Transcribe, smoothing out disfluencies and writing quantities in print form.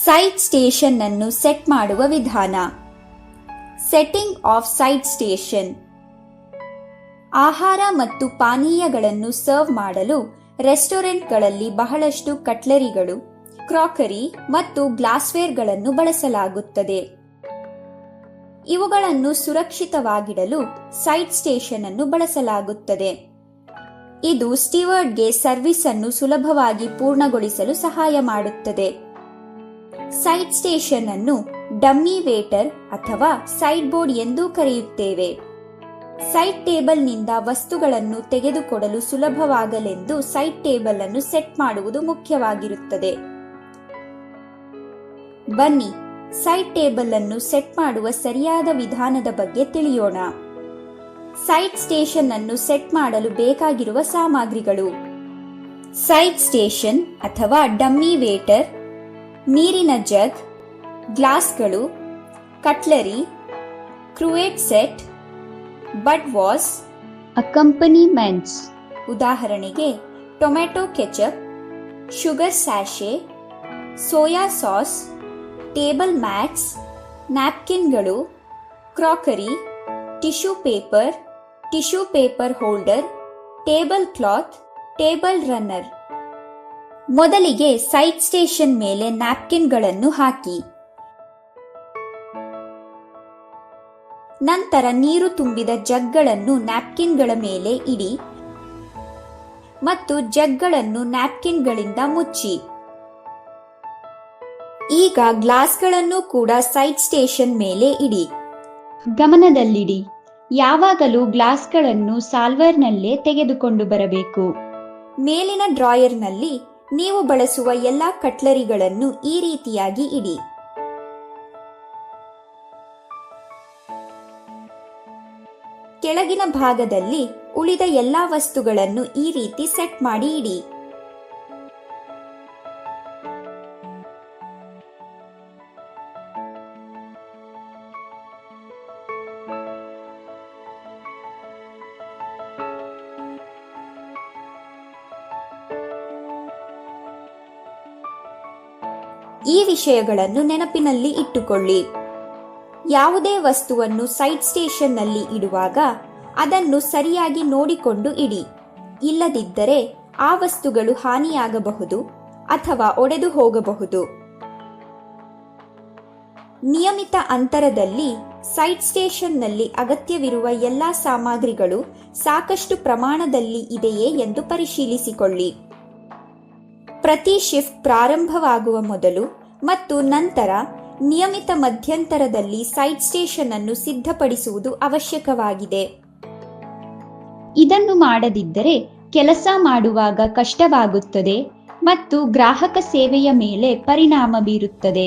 Side station ಅನ್ನು set ಮಾಡುವ ವಿಧಾನ. Setting of side station. ಆಹಾರ ಮತ್ತು ಪಾನೀಯಗಳನ್ನು ಸರ್ವ್ ಮಾಡಲು ರೆಸ್ಟೋರೆಂಟ್ಗಳಲ್ಲಿ ಬಹಳಷ್ಟು ಕಟ್ಲರಿಗಳು, ಕ್ರಾಕರಿ ಮತ್ತು ಗ್ಲಾಸ್ವೇರ್ಗಳನ್ನು ಬಳಸಲಾಗುತ್ತದೆ. ಇವುಗಳನ್ನು ಸುರಕ್ಷಿತವಾಗಿಡಲು ಸೈಡ್ ಸ್ಟೇಷನ್ ಅನ್ನು ಬಳಸಲಾಗುತ್ತದೆ. ಇದು ಸ್ಟೀವರ್ಡ್ಗೆ ಸರ್ವಿಸ್ ಅನ್ನು ಸುಲಭವಾಗಿ ಪೂರ್ಣಗೊಳಿಸಲು ಸಹಾಯ ಮಾಡುತ್ತದೆ. ಸೈಡ್ ಸ್ಟೇಷನ್ ಅನ್ನು ಡಮ್ಮಿ ವೇಟರ್ ಅಥವಾ ಸೈಡ್ ಬೋರ್ಡ್ ಎಂದೂ ಕರೆಯುತ್ತೇವೆ. ಸೈಡ್ ಟೇಬಲ್ ನಿಂದ ವಸ್ತುಗಳನ್ನು ತೆಗೆದುಕೊಡಲು ಸುಲಭವಾಗಲೆಂದು ಸೈಡ್ ಟೇಬಲ್ ಅನ್ನು ಸೆಟ್ ಮಾಡುವುದು ಮುಖ್ಯವಾಗಿರುತ್ತದೆ. ಬನ್ನಿ, ಸೈಡ್ ಟೇಬಲ್ ಅನ್ನು ಸೆಟ್ ಮಾಡುವ ಸರಿಯಾದ ವಿಧಾನದ ಬಗ್ಗೆ ತಿಳಿಯೋಣ. ಸೈಡ್ ಸ್ಟೇಷನ್ ಅನ್ನು ಸೆಟ್ ಮಾಡಲು ಬೇಕಾಗಿರುವ ಸಾಮಗ್ರಿಗಳು: ಸೈಡ್ ಸ್ಟೇಷನ್ ಅಥವಾ ಡಮ್ಮಿ ವೇಟರ್, ನೀರಿನ ಜಗ್, ಗ್ಲಾಸ್ಗಳು, cutlery, cruet set, bud vase, accompaniments ಉದಾಹರಣೆಗೆ tomato ketchup, sugar sachet, soya sauce, table mats, ನ್ಯಾಪ್ಕಿನ್ಗಳು, crockery, tissue paper holder, table cloth, table runner. ಮೊದಲಿಗೆ ಸೈಡ್ ಸ್ಟೇಷನ್ ಮೇಲೆ ನ್ಯಾಪ್ಕಿನ್ಗಳನ್ನು ಹಾಕಿ. ನಂತರ ನೀರು ತುಂಬಿದ ಜಗ್ಗಳನ್ನು ನ್ಯಾಪ್ಕಿನ್ಗಳ ಮೇಲೆ ಇಡಿ ಮತ್ತು ಜಗ್ಗಳನ್ನು ನ್ಯಾಪ್ಕಿನ್ಗಳಿಂದ ಮುಚ್ಚಿ. ಈಗ ಗ್ಲಾಸ್ಗಳನ್ನು ಕೂಡ ಸೈಡ್ ಸ್ಟೇಷನ್ ಮೇಲೆ ಇಡಿ. ಗಮನದಲ್ಲಿಡಿ, ಯಾವಾಗಲೂ ಗ್ಲಾಸ್ಗಳನ್ನು ಸಾಲ್ವರ್ನಲ್ಲೇ ತೆಗೆದುಕೊಂಡು ಬರಬೇಕು. ಮೇಲಿನ ಡ್ರಾಯರ್ನಲ್ಲಿ ನೀವು ಬಳಸುವ ಎಲ್ಲಾ ಕಟ್ಲರಿಗಳನ್ನು ಈ ರೀತಿಯಾಗಿ ಇಡಿ. ಕೆಳಗಿನ ಭಾಗದಲ್ಲಿ ಉಳಿದ ಎಲ್ಲಾ ವಸ್ತುಗಳನ್ನು ಈ ರೀತಿ ಸೆಟ್ ಮಾಡಿ ಇಡಿ. ಈ ವಿಷಯಗಳನ್ನು ನೆನಪಿನಲ್ಲಿ ಇಟ್ಟುಕೊಳ್ಳಿ. ಯಾವುದೇ ವಸ್ತುವನ್ನು ಸೈಡ್ ಸ್ಟೇಷನ್ನಲ್ಲಿ ಇಡುವಾಗ ಅದನ್ನು ಸರಿಯಾಗಿ ನೋಡಿಕೊಂಡು ಇಡಿ. ಇಲ್ಲದಿದ್ದರೆ ಆ ವಸ್ತುಗಳು ಹಾನಿಯಾಗಬಹುದು ಅಥವಾ ಒಡೆದು ಹೋಗಬಹುದು. ನಿಯಮಿತ ಅಂತರದಲ್ಲಿ ಸೈಡ್ ಸ್ಟೇಷನ್ನಲ್ಲಿ ಅಗತ್ಯವಿರುವ ಎಲ್ಲಾ ಸಾಮಗ್ರಿಗಳು ಸಾಕಷ್ಟು ಪ್ರಮಾಣದಲ್ಲಿ ಇದೆಯೇ ಎಂದು ಪರಿಶೀಲಿಸಿಕೊಳ್ಳಿ. ಪ್ರತಿ ಶಿಫ್ಟ್ ಪ್ರಾರಂಭವಾಗುವ ಮೊದಲು ಮತ್ತು ನಂತರ ನಿಯಮಿತ ಮಧ್ಯಂತರದಲ್ಲಿ ಸೈಡ್ ಸ್ಟೇಷನ್ ಅನ್ನು ಸಿದ್ಧಪಡಿಸುವುದು ಅವಶ್ಯಕವಾಗಿದೆ. ಇದನ್ನು ಮಾಡದಿದ್ದರೆ ಕೆಲಸ ಮಾಡುವಾಗ ಕಷ್ಟವಾಗುತ್ತದೆ ಮತ್ತು ಗ್ರಾಹಕ ಸೇವೆಯ ಮೇಲೆ ಪರಿಣಾಮ ಬೀರುತ್ತದೆ.